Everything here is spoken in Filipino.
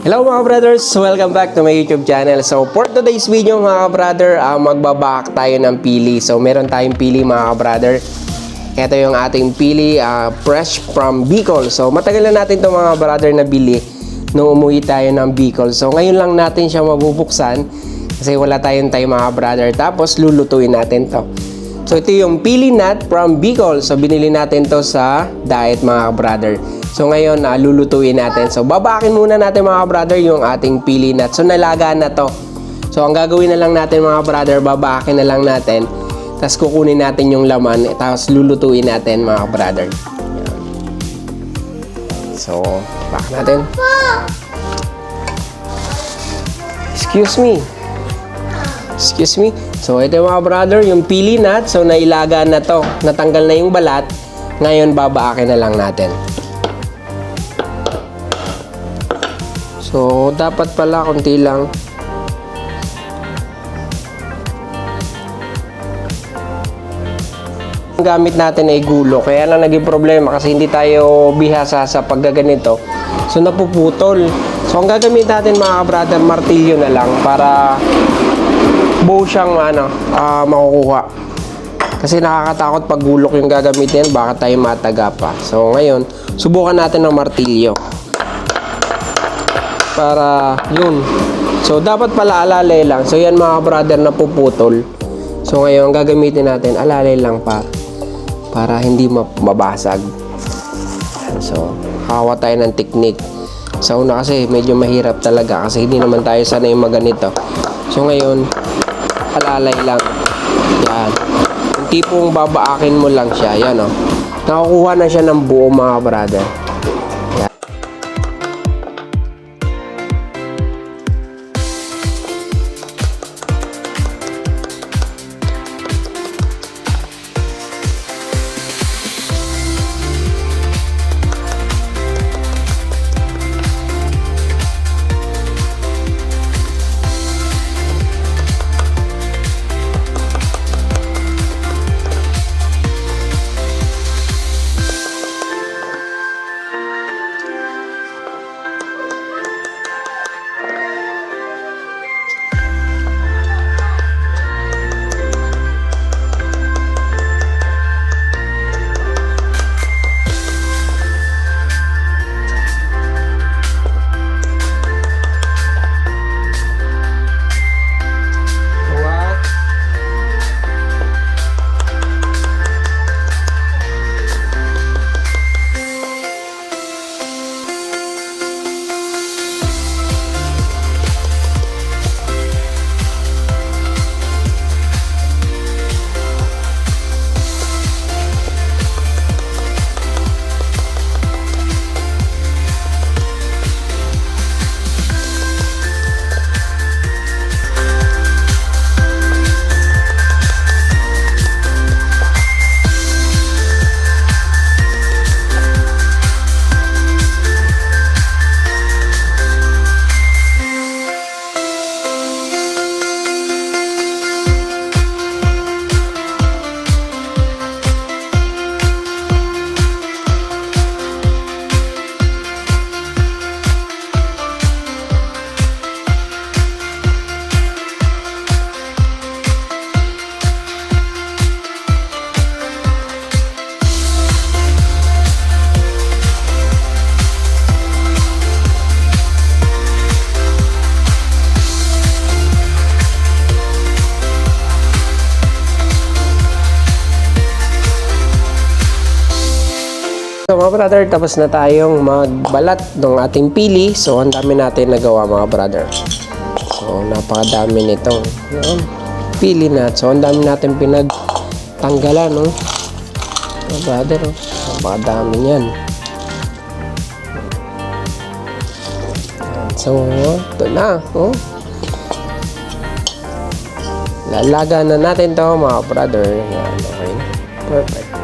Hello mga brothers! Welcome back to my YouTube channel. So for today's video mga brother, magbabak tayo ng pili. So meron tayong pili mga brother. Ito yung ating pili, fresh from Bicol. So matagal na natin itong mga brother na bili nung umuwi tayo ng Bicol. So ngayon lang natin siya mabubuksan kasi wala tayong time mga brother. Tapos lulutuin natin to. So ito yung pili nut from Bicol. So binili natin to sa diet mga brother. So ngayon, lulutuin natin. So babakin muna natin mga brother yung ating pili nut. So nalaga na to. So ang gagawin na lang natin mga brother, babakin na lang natin. Tapos kukunin natin yung laman. Tapos lulutuin natin mga brother. Yan. So, bak natin. Excuse me. Excuse me. So ito mga brother, yung pili nut. So nailaga na to. Natanggal na yung balat. Ngayon babakin na lang natin. So, dapat pala konti lang. Ang gamit natin ay gulo. Kaya lang naging problema kasi hindi tayo bihasa sa paggaganito. So, napuputol. So, ang gagamit natin mga brother, martilyo na lang para buo siyang makukuha. Kasi nakakatakot pag gulok yung gagamitin, baka tayo mataga pa. So, ngayon, subukan natin ng martilyo. Para yun. So dapat pala alalay lang. So yan mga brother na puputol. So ngayon gagamitin natin alalay lang para hindi mabasag. So hawa tayo ng technique. Sa una kasi medyo mahirap talaga kasi hindi naman tayo sanay maganito. So ngayon alalay lang. Yan. Yung tipong babaakin mo lang siya. Yan o. Nakukuha na siya ng buo mga brother. So mga brother, tapos na tayong magbalat ng ating pili. So ang dami natin nagawa mga brother. So napakadami nito. Yan. Pili na. So ang dami natin pinagtanggalan, no? Mga brother, oh. Napakadami niyan. So ito na, oh. Lalaga na natin to mga brother. Yan, okay. Perfect.